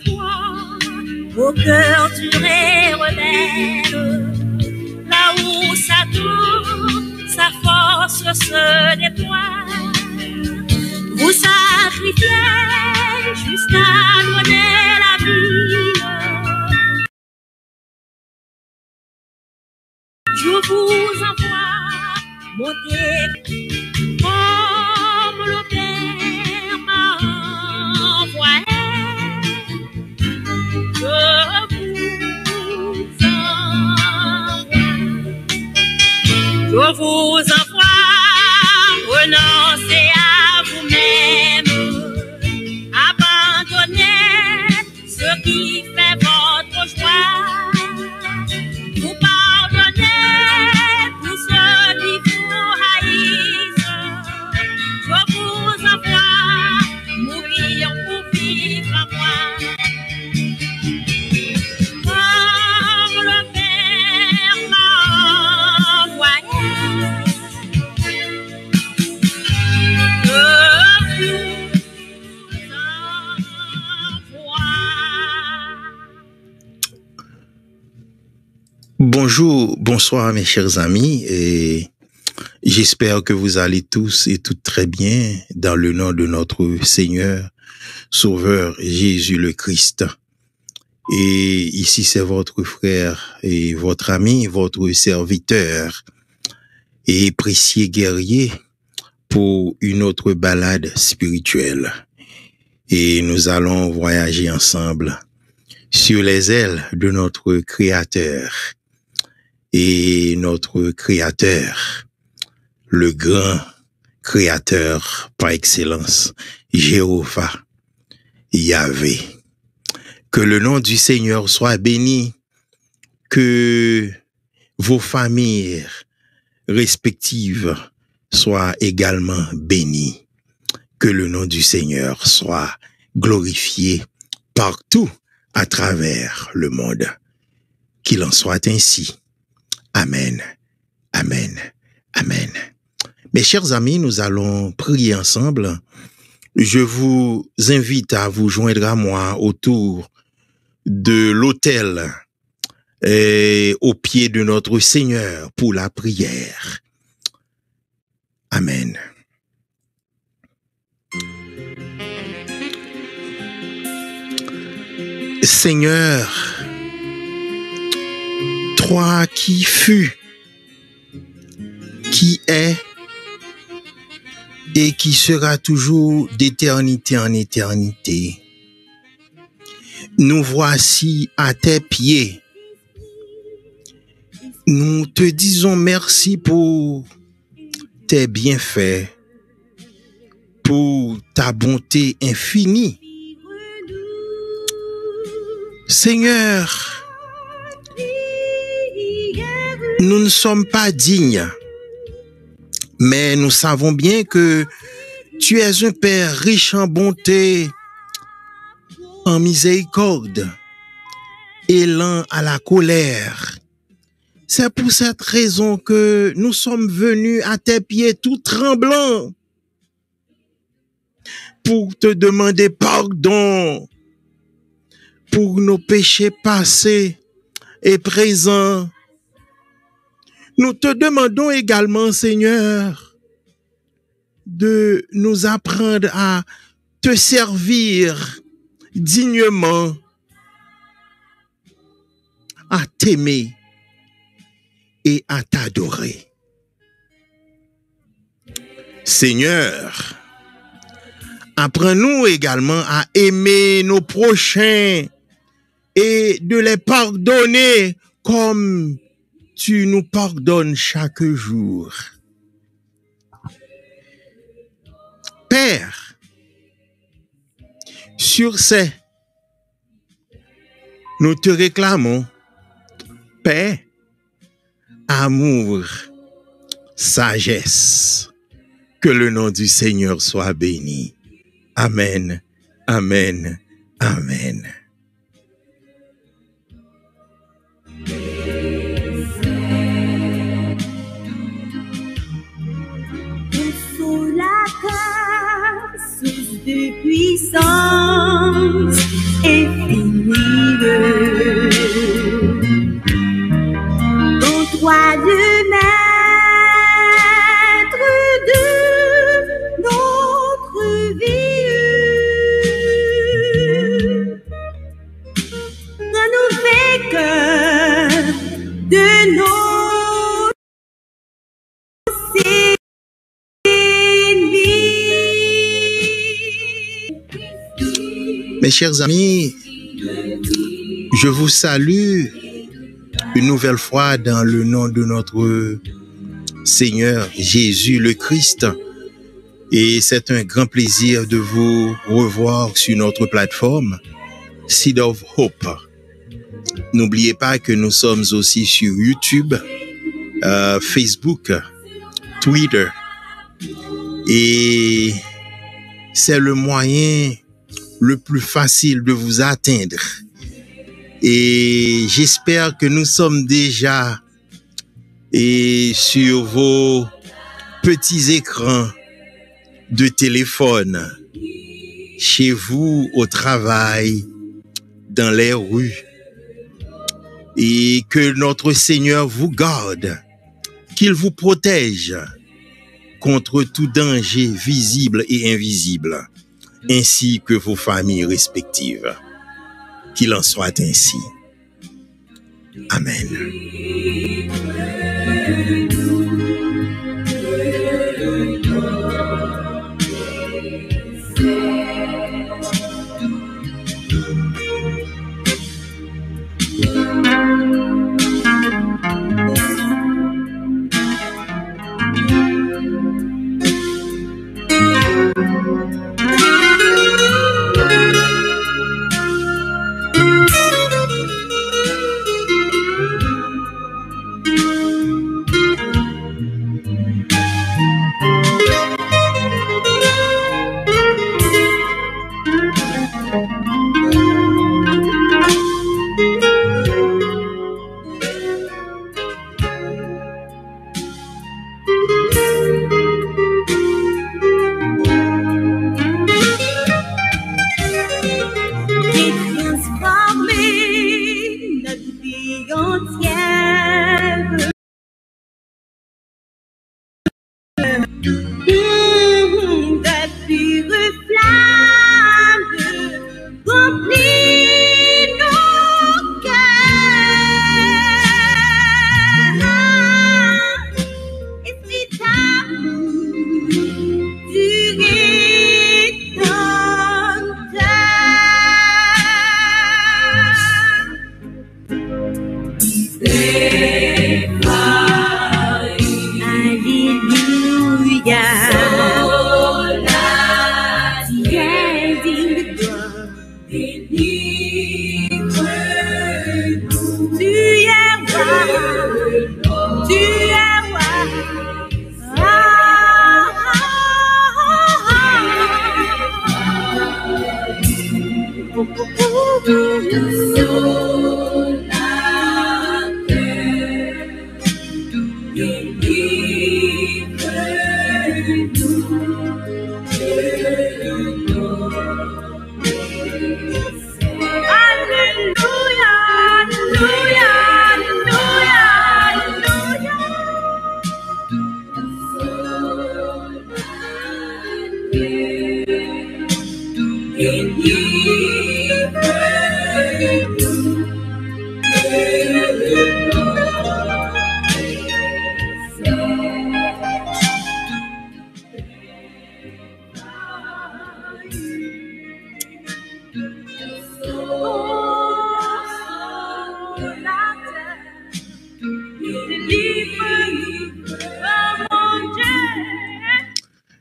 foi au cœur dur et rebelle. Là où ça tourne, sa force se déploie. Vous sacrifiez jusqu'à donner la vie. Je vous envoie monter comme le Père m'a envoyé. Je vous envoie renoncer à vous-même, abandonner ce qui fait votre joie, vous pardonnez tous ceux qui vous haïssent. Je vous envoie mourir pour vivre en moi. Comme le Père m'a envoyé. Bonjour, bonsoir mes chers amis, et j'espère que vous allez tous et toutes très bien dans le nom de notre Seigneur, Sauveur Jésus le Christ. Et ici c'est votre frère et votre ami, votre serviteur et précieux guerrier pour une autre balade spirituelle. Et nous allons voyager ensemble sur les ailes de notre Créateur. Et notre Créateur, le grand Créateur par excellence, Jéhovah, Yahvé. Que le nom du Seigneur soit béni, que vos familles respectives soient également bénies, que le nom du Seigneur soit glorifié partout à travers le monde. Qu'il en soit ainsi. Amen, amen, amen. Mes chers amis, nous allons prier ensemble. Je vous invite à vous joindre à moi autour de l'autel et au pied de notre Seigneur pour la prière. Amen. Seigneur, toi qui fus, qui est et qui sera toujours d'éternité en éternité, nous voici à tes pieds. Nous te disons merci pour tes bienfaits, pour ta bonté infinie. Seigneur, nous ne sommes pas dignes, mais nous savons bien que tu es un Père riche en bonté, en miséricorde et lent à la colère. C'est pour cette raison que nous sommes venus à tes pieds tout tremblants pour te demander pardon pour nos péchés passés et présents. Nous te demandons également, Seigneur, de nous apprendre à te servir dignement, à t'aimer et à t'adorer. Seigneur, apprends-nous également à aimer nos prochains et de les pardonner comme tu nous pardonnes chaque jour. Père, sur ces, nous te réclamons paix, amour, sagesse. Que le nom du Seigneur soit béni. Amen, amen, amen. Sous la grâce de puissance et Mes chers amis, je vous salue une nouvelle fois dans le nom de notre Seigneur Jésus le Christ. Et c'est un grand plaisir de vous revoir sur notre plateforme Seed of Hope. N'oubliez pas que nous sommes aussi sur YouTube, Facebook, Twitter. Et c'est le moyen le plus facile de vous atteindre. Et j'espère que nous sommes déjà sur vos petits écrans de téléphone, chez vous, au travail, dans les rues. Et que notre Seigneur vous garde, qu'il vous protège contre tout danger visible et invisible, ainsi que vos familles respectives. Qu'il en soit ainsi. Amen.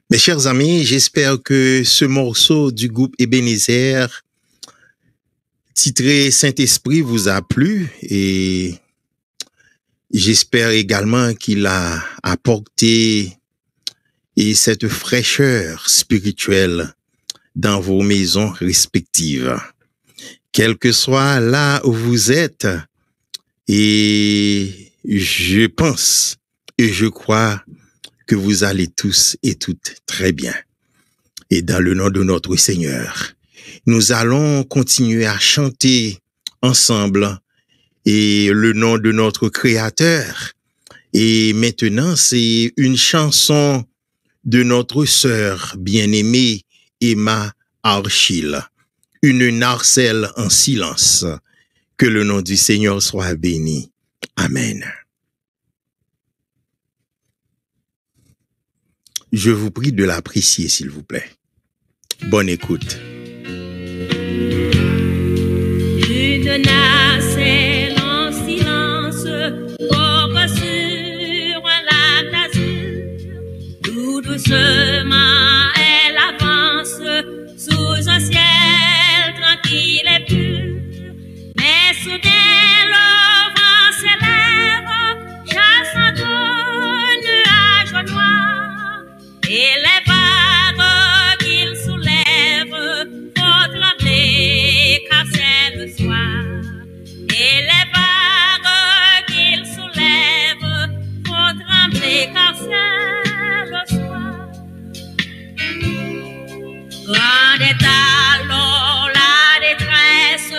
Mes chers amis, j'espère que ce morceau du groupe Ebenezer, titré Saint-Esprit, vous a plu et j'espère également qu'il a apporté cette fraîcheur spirituelle dans vos maisons respectives. Quel que soit là où vous êtes, et je pense et je crois que vous allez tous et toutes très bien. Et dans le nom de notre Seigneur, nous allons continuer à chanter ensemble et le nom de notre Créateur. Et maintenant, c'est une chanson de notre sœur bien-aimée Emma Archil, une narcelle en silence. Que le nom du Seigneur soit béni. Amen. Je vous prie de l'apprécier, s'il vous plaît. Bonne écoute. Et les vagues qu'il soulève font trembler car c'est le soir. Et les vagues qu'il soulève font trembler car c'est le soir. Grande est alors la détresse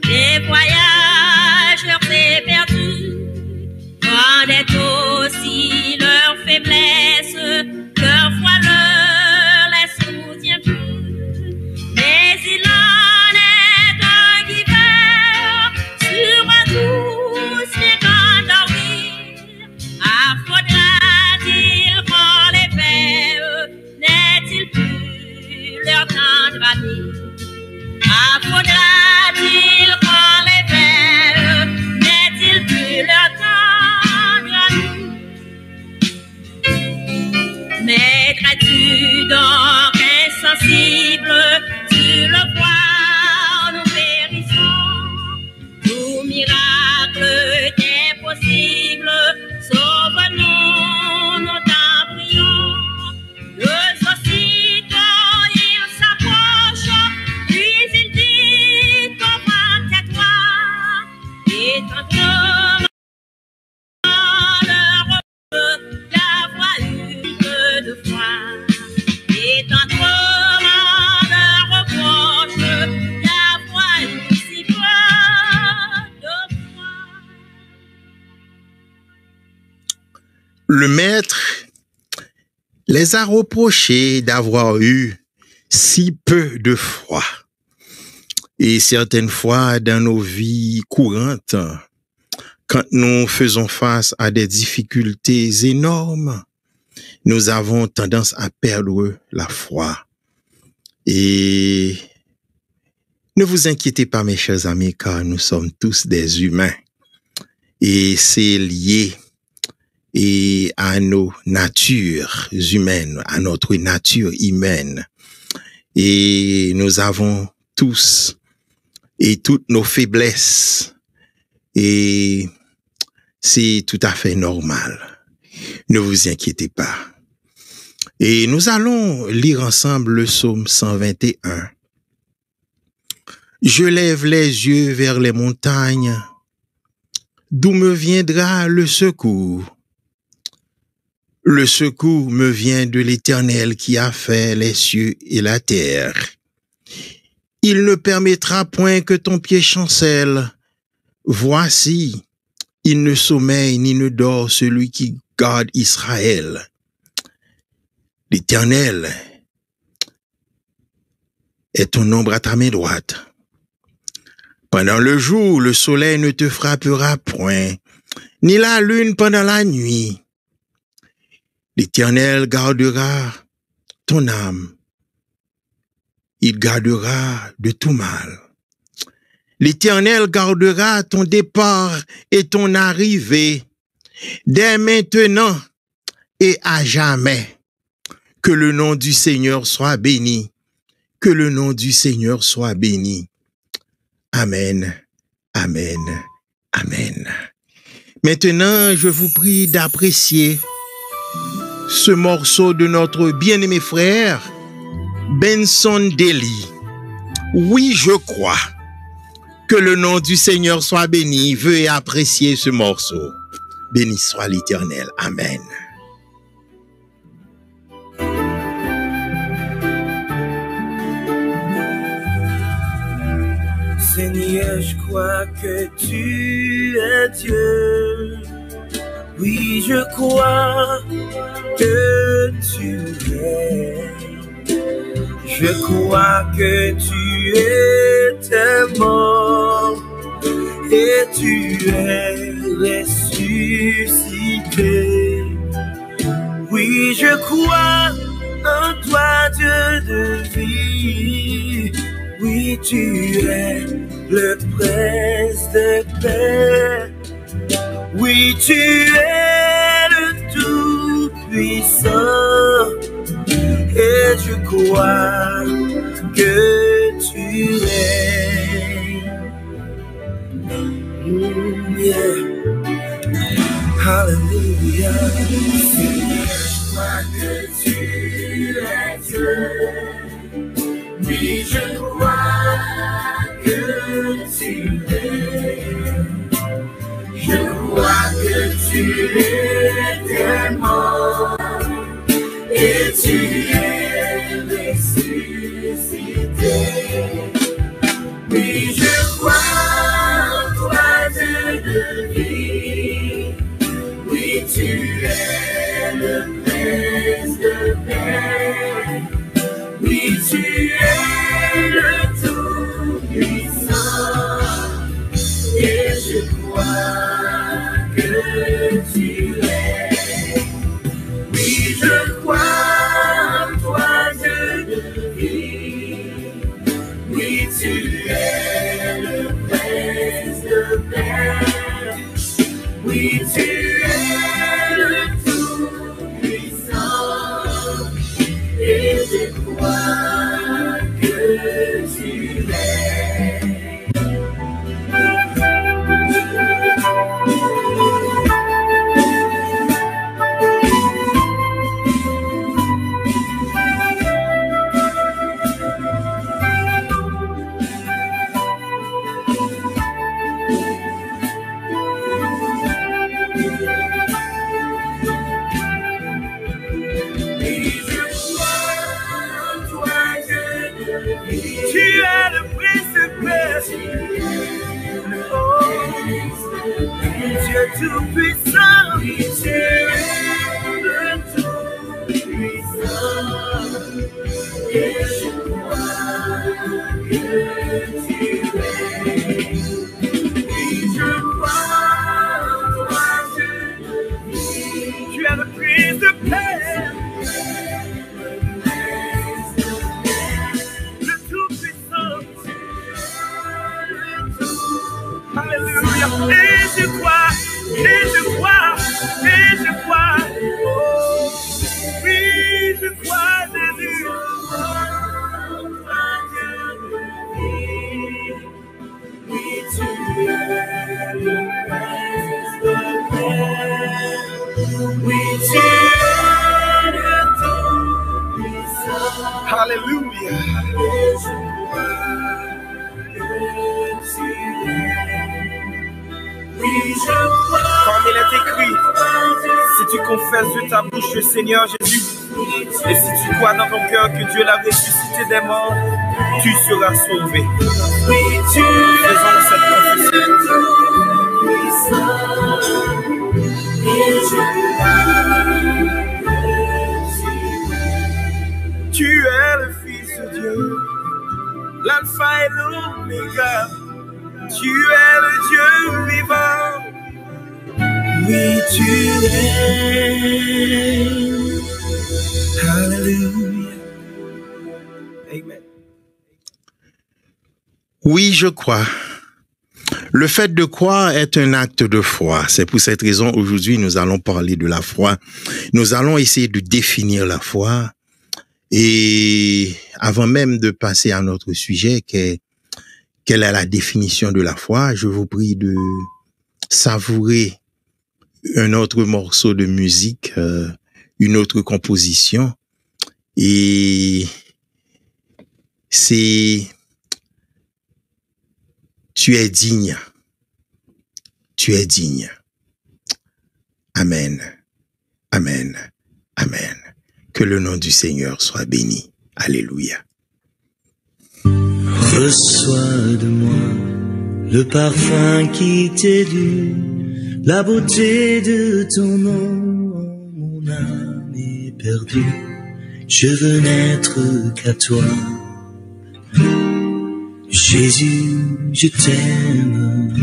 des voyageurs éperdus. Grande est aussi leur faiblesse, leur foi ne les soutient plus. Mais il en est un qui veille sur tous les endormis. Faudra-t-il qu'on les veille? N'est-il plus leur tendre ami? Faudra-t-il qu'on les veille? N'est-il plus leur tendre ami? N'être-tu donc insensible? Tu le vois, nous périssons. Tout miracle est possible. Sauve-nous, nous t'en prions. Eux aussitôt ils s'approchent, puis ils disent comment tais-toi. Et tantôt leur d'avoir eu de foi. Et tantôt leur reproche d'avoir eu si peu de foi. Le maître les a reprochés d'avoir eu si peu de foi. Et certaines fois, dans nos vies courantes, quand nous faisons face à des difficultés énormes, nous avons tendance à perdre la foi. Et ne vous inquiétez pas, mes chers amis, car nous sommes tous des humains. Et c'est lié et à nos natures humaines, à notre nature humaine. Et nous avons tous et toutes nos faiblesses. Et c'est tout à fait normal. Ne vous inquiétez pas. Et nous allons lire ensemble le psaume 121. Je lève les yeux vers les montagnes. D'où me viendra le secours? Le secours me vient de l'Éternel qui a fait les cieux et la terre. Il ne permettra point que ton pied chancelle. Voici, il ne sommeille ni ne dort celui qui garde Israël. L'Éternel est ton ombre à ta main droite. Pendant le jour, le soleil ne te frappera point, ni la lune pendant la nuit. L'Éternel gardera ton âme. Il gardera de tout mal. L'Éternel gardera ton départ et ton arrivée, dès maintenant et à jamais. Que le nom du Seigneur soit béni. Que le nom du Seigneur soit béni. Amen, amen, amen. Maintenant, je vous prie d'apprécier ce morceau de notre bien-aimé frère, Benson Deli. Oui, je crois. Que le nom du Seigneur soit béni. Veuillez apprécier ce morceau. Béni soit l'Éternel. Amen. Seigneur, je crois que tu es Dieu. Oui, je crois que tu es. Je crois que tu étais mort et tu es ressuscité. Oui, je crois en toi, Dieu de vie. Oui, tu es le prince de paix. Oui, tu es le Tout-Puissant. Et je crois que tu es. Yeah. Hallelujah. Seigneur, je crois que tu es. Oui, je crois que tu es. Je crois que tu es mort et tu es ressuscité. Oui, je crois en toi, Dieu de vie. Oui, tu es le Prince de paix. Oui, tu es le Tout-Puissant. Et je crois que tu es. Oui, je crois en toi, Dieu de vie. Oui, tu es le Prince de paix. Oui, tu es le Tout-Puissant. Et je crois que tu es. Tu es le Prince de paix. Oh, Dieu tout-puissant. Tu es le tout-puissant. Et je crois que tu es. Oui, je crois en toi, Dieu de vie. Tu es le Prince de paix. Alléluia. Et je crois, et je crois, et je crois. Oh, oui, je crois, Jésus. Oui, tu es le Prince de paix. Oui, tu es le Tout-Puissant. Alléluia. Et je crois que tu es. Comme il est écrit, si tu confesses de ta bouche le Seigneur Jésus, et si tu crois dans ton cœur que Dieu l'a ressuscité des morts, tu seras sauvé. Faisons cette confession. Tu es le Fils de Dieu, l'alpha et l'oméga. Tu es le Dieu vivant. Oui, tu es. Alléluia. Amen. Oui, je crois. Le fait de croire est un acte de foi. C'est pour cette raison, aujourd'hui, nous allons parler de la foi. Nous allons essayer de définir la foi. Et avant même de passer à notre sujet, quelle est la définition de la foi, je vous prie de savourer un autre morceau de musique, une autre composition. Et c'est « Tu es digne, tu es digne ». Amen, amen, amen. Que le nom du Seigneur soit béni. Alléluia. Reçois de moi le parfum qui t'est dû, la beauté de ton nom, mon âme est perdue. Je veux n'être qu'à toi. Jésus, je t'aime.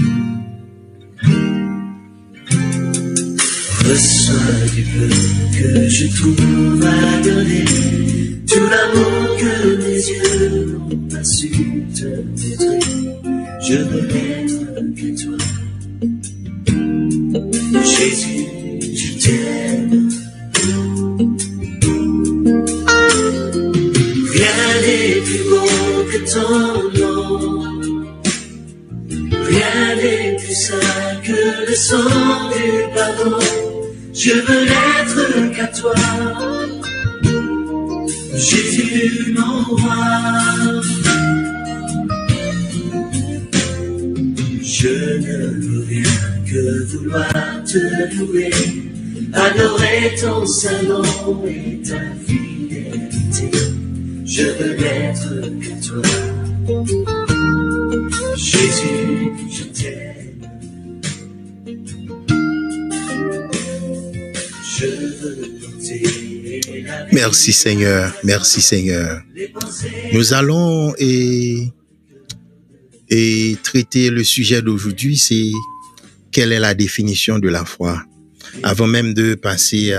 Reçois du peu que je trouve à donner, tout l'amour que mes yeux n'ont pas su te montrer. Je veux n'être que toi. Jésus, je t'aime. Rien n'est plus beau que ton nom. Rien n'est plus saint que le sang du pardon. Je veux n'être qu'à toi. Jésus m'envoie. Je ne veux rien que vouloir te louer, adorer ton saint nom et ta fidélité. Je veux n'être que toi. Jésus, je t'aime. Je veux porter la vie. Merci Seigneur, merci Seigneur. Nous allons et traiter le sujet d'aujourd'hui, c'est quelle est la définition de la foi. Avant même de passer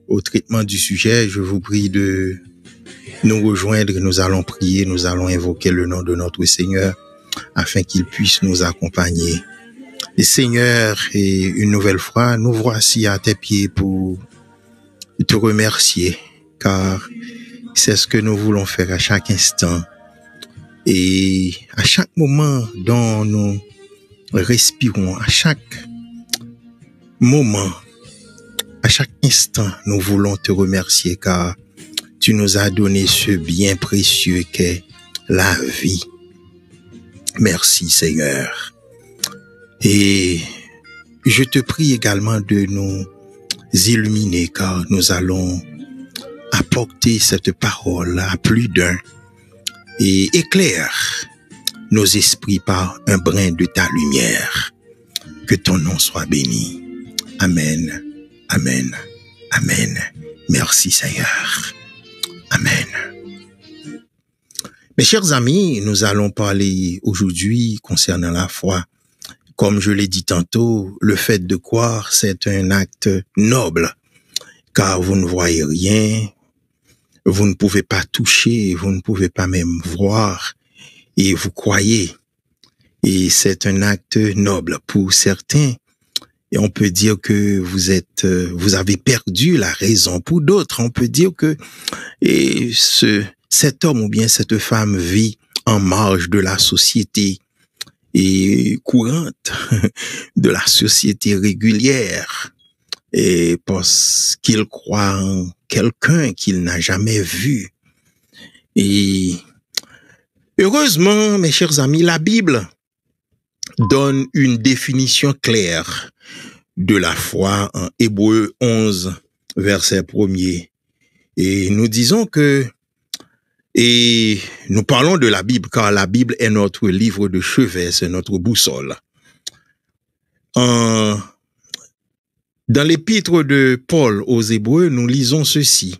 au traitement du sujet, je vous prie de nous rejoindre. Nous allons prier, nous allons invoquer le nom de notre Seigneur afin qu'il puisse nous accompagner. Et Seigneur, et une nouvelle fois, nous voici à tes pieds pour te remercier, car c'est ce que nous voulons faire à chaque instant. Et à chaque moment dont nous respirons, à chaque moment, à chaque instant, nous voulons te remercier car tu nous as donné ce bien précieux qu'est la vie. Merci Seigneur. Et je te prie également de nous illuminer car nous allons apporter cette parole à plus d'un. Et éclaire nos esprits par un brin de ta lumière. Que ton nom soit béni. Amen, amen, amen. Merci Seigneur. Amen. Mes chers amis, nous allons parler aujourd'hui concernant la foi. Comme je l'ai dit tantôt, le fait de croire, c'est un acte noble, car vous ne voyez rien, vous ne pouvez pas toucher, vous ne pouvez pas même voir, et vous croyez. Et c'est un acte noble pour certains. Et on peut dire que vous avez perdu la raison. Pour d'autres, on peut dire que cet homme ou bien cette femme vit en marge de la société et courante, de la société régulière, et parce qu'il croit en quelqu'un qu'il n'a jamais vu. Et heureusement, mes chers amis, la Bible donne une définition claire de la foi en Hébreux 11, verset 1er. Et nous disons et nous parlons de la Bible, car la Bible est notre livre de chevet, c'est notre boussole. Dans l'épître de Paul aux Hébreux, nous lisons ceci,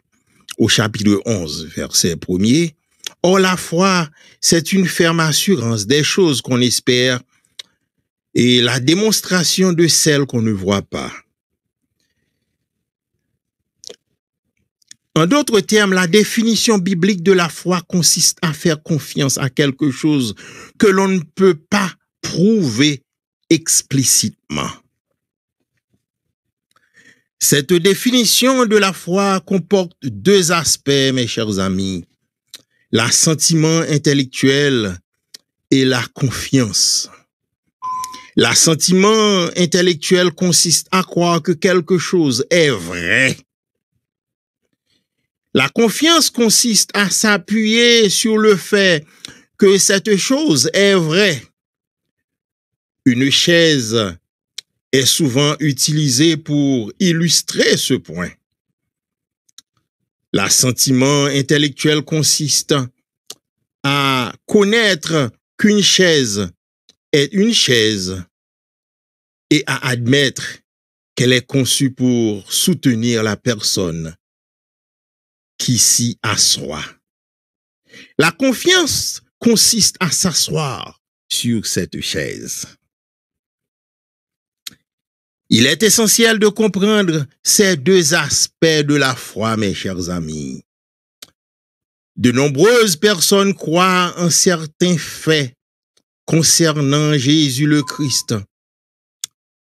au chapitre 11, verset 1er. « Or, la foi, c'est une ferme assurance des choses qu'on espère et la démonstration de celles qu'on ne voit pas. » En d'autres termes, la définition biblique de la foi consiste à faire confiance à quelque chose que l'on ne peut pas prouver explicitement. Cette définition de la foi comporte deux aspects, mes chers amis. L'assentiment intellectuel et la confiance. L'assentiment intellectuel consiste à croire que quelque chose est vrai. La confiance consiste à s'appuyer sur le fait que cette chose est vraie. Une chaise est souvent utilisée pour illustrer ce point. L'assentiment intellectuel consiste à connaître qu'une chaise est une chaise et à admettre qu'elle est conçue pour soutenir la personne qui s'y assoit. La confiance consiste à s'asseoir sur cette chaise. Il est essentiel de comprendre ces deux aspects de la foi, mes chers amis. De nombreuses personnes croient en certains faits concernant Jésus le Christ.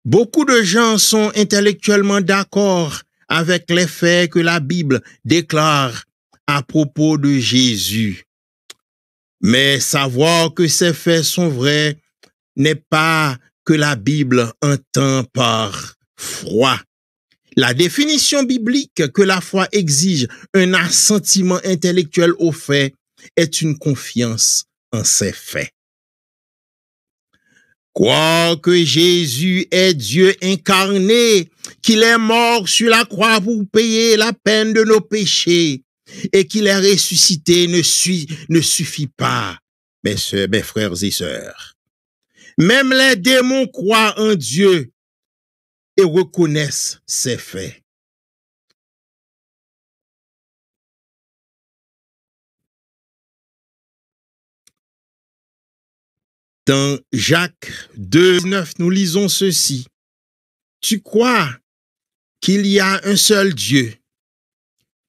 Beaucoup de gens sont intellectuellement d'accord avec les faits que la Bible déclare à propos de Jésus. Mais savoir que ces faits sont vrais n'est pas que la Bible entend par foi. La définition biblique que la foi exige un assentiment intellectuel aux faits est une confiance en ses faits. Croire que Jésus est Dieu incarné, qu'il est mort sur la croix pour payer la peine de nos péchés et qu'il est ressuscité ne suffit pas, mes frères et sœurs. Même les démons croient en Dieu et reconnaissent ses faits. Dans Jacques 2:9, nous lisons ceci. Tu crois qu'il y a un seul Dieu.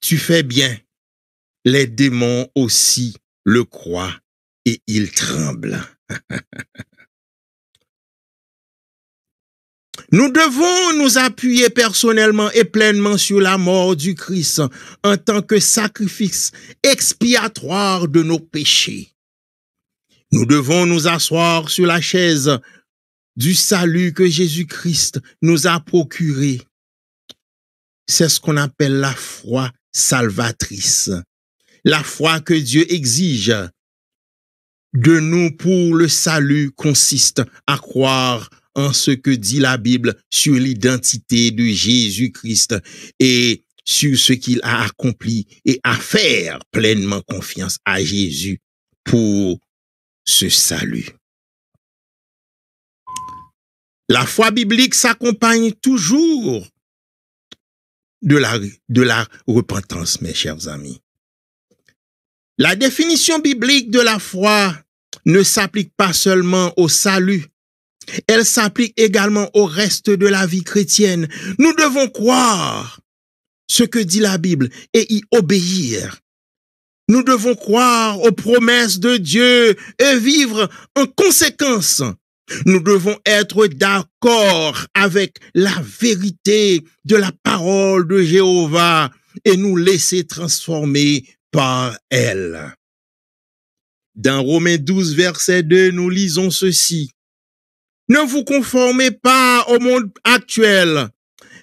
Tu fais bien. Les démons aussi le croient et ils tremblent. Nous devons nous appuyer personnellement et pleinement sur la mort du Christ en tant que sacrifice expiatoire de nos péchés. Nous devons nous asseoir sur la chaise du salut que Jésus-Christ nous a procuré. C'est ce qu'on appelle la foi salvatrice. La foi que Dieu exige de nous pour le salut consiste à croire en ce que dit la Bible sur l'identité de Jésus-Christ et sur ce qu'il a accompli et à faire pleinement confiance à Jésus pour ce salut. La foi biblique s'accompagne toujours de la repentance, mes chers amis. La définition biblique de la foi ne s'applique pas seulement au salut, elle s'applique également au reste de la vie chrétienne. Nous devons croire ce que dit la Bible et y obéir. Nous devons croire aux promesses de Dieu et vivre en conséquence. Nous devons être d'accord avec la vérité de la parole de Jéhovah et nous laisser transformer par elle. Dans Romains 12, verset 2, nous lisons ceci. Ne vous conformez pas au monde actuel,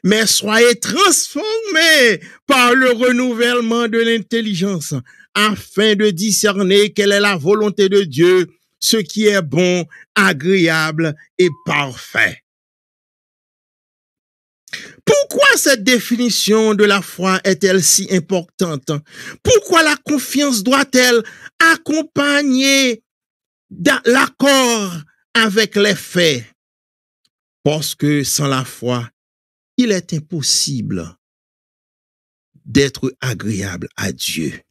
mais soyez transformés par le renouvellement de l'intelligence, afin de discerner quelle est la volonté de Dieu, ce qui est bon, agréable et parfait. Pourquoi cette définition de la foi est-elle si importante? Pourquoi la confiance doit-elle accompagner l'accord avec les faits? Parce que sans la foi, il est impossible d'être agréable à Dieu.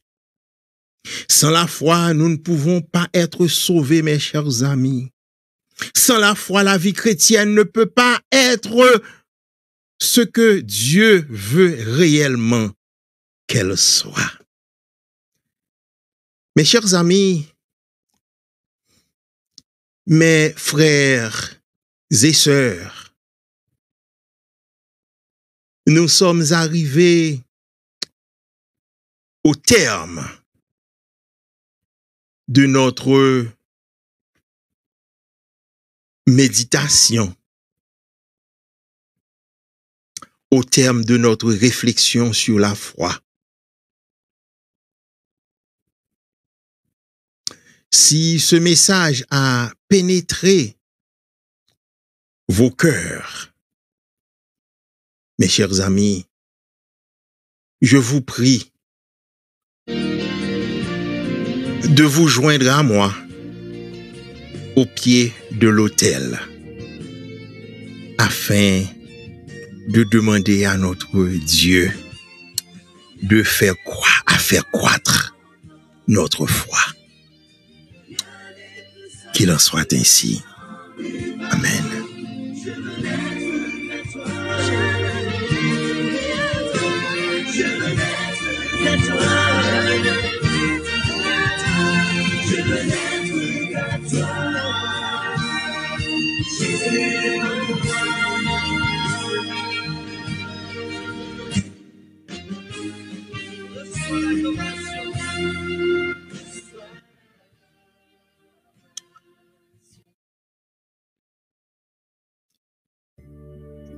Sans la foi, nous ne pouvons pas être sauvés, mes chers amis. Sans la foi, la vie chrétienne ne peut pas être ce que Dieu veut réellement qu'elle soit. Mes chers amis, mes frères et sœurs, nous sommes arrivés au terme de notre méditation, au terme de notre réflexion sur la foi. Si ce message a pénétré vos cœurs, mes chers amis, je vous prie de vous joindre à moi au pied de l'autel afin de demander à notre Dieu de faire croître notre foi. Qu'il en soit ainsi. Amen.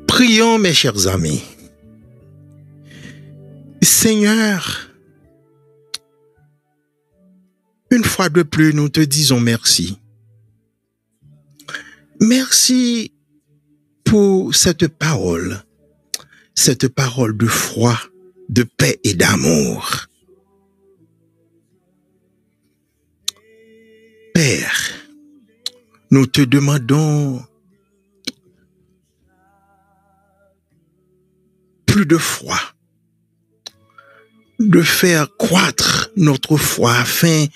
Prions, mes chers amis. Seigneur, une fois de plus, nous te disons merci. Merci pour cette parole de foi, de paix et d'amour. Père, nous te demandons plus de foi, de faire croître notre foi afin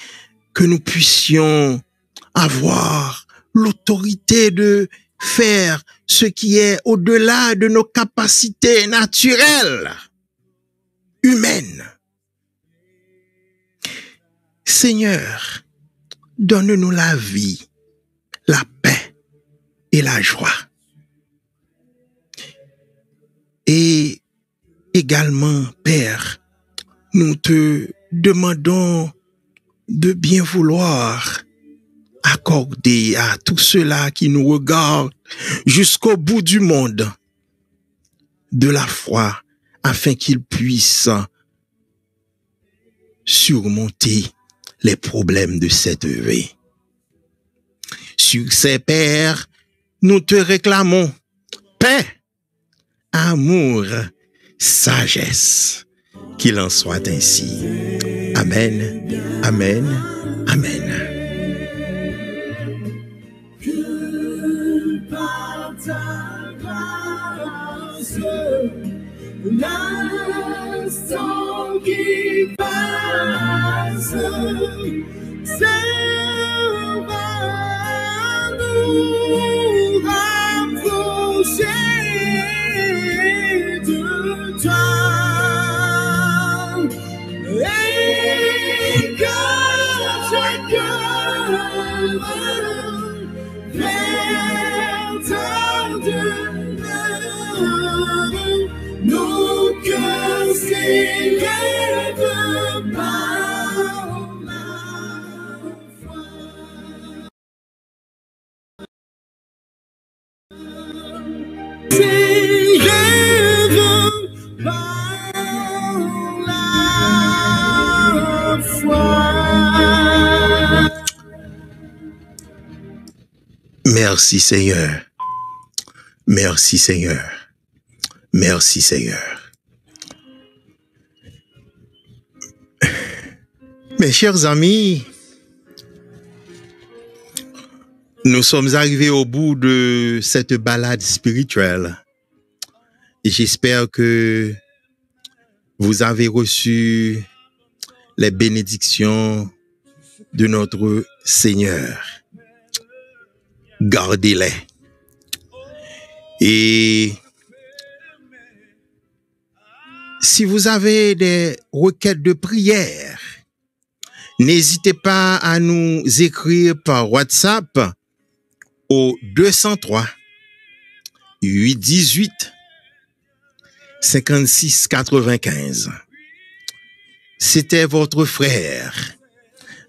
que nous puissions avoir l'autorité de faire ce qui est au-delà de nos capacités naturelles, humaines. Seigneur, donne-nous la vie, la paix et la joie. Et également, Père, nous te demandons de bien vouloir accorder à tous ceux-là qui nous regardent jusqu'au bout du monde de la foi afin qu'ils puissent surmonter les problèmes de cette vie. Sur ces Pères, nous te réclamons paix, amour, sagesse. Qu'il en soit ainsi. Amen, amen, amen. Que par ta grâce, l'instant qui passe, ça va nous rapprocher de toi. Et que chacun vers ta demeure, nos cœurs s'élèvent par la foi. S'élèvent par la foi. Merci Seigneur. Merci Seigneur. Merci Seigneur. Mes chers amis, nous sommes arrivés au bout de cette balade spirituelle. Et j'espère que vous avez reçu les bénédictions de notre Seigneur. Gardez-les. Et si vous avez des requêtes de prière, n'hésitez pas à nous écrire par WhatsApp au 203 818 56 95. C'était votre frère,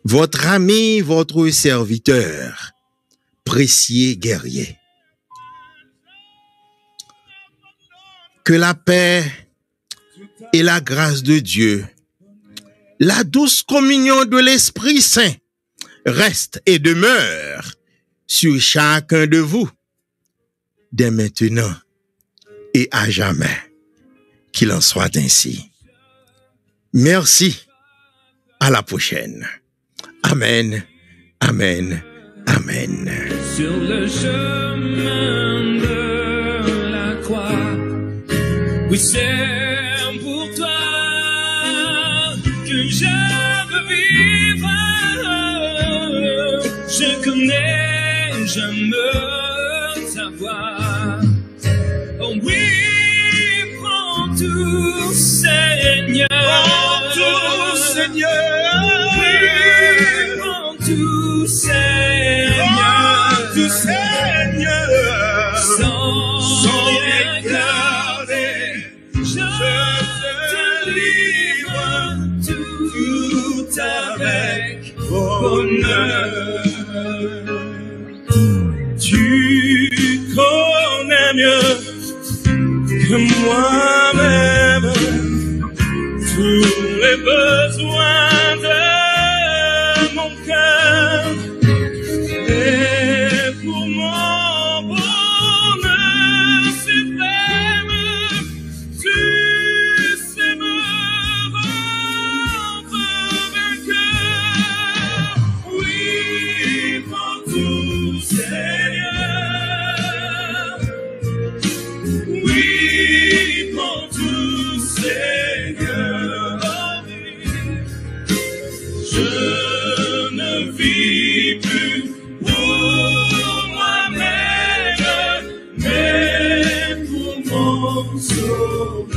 votre ami, votre serviteur, précieux guerrier. Que la paix et la grâce de Dieu, la douce communion de l'Esprit Saint reste et demeure sur chacun de vous, dès maintenant et à jamais. Qu'il en soit ainsi. Merci. À la prochaine. Amen. Amen. Amen. Sur le chemin de la croix, oui, c'est pour toi que je veux vivre. Je connais, j'aime ta voix. Oh oui, prends tout, Seigneur. Prends tout, Seigneur. Oui, prends tout, Seigneur. Prends tout, Seigneur. Sans rien garder, je te livre tout avec bonheur. Tu connais mieux que moi-même tous les besoins de mon cœur. Et pour mon bonheur suprême, tu sais me rendre vainqueur. Oui, prends tout, Seigneur. Oui, prends tout, Seigneur. Je ne vis plus pour moi-même, mais pour mon sauveur.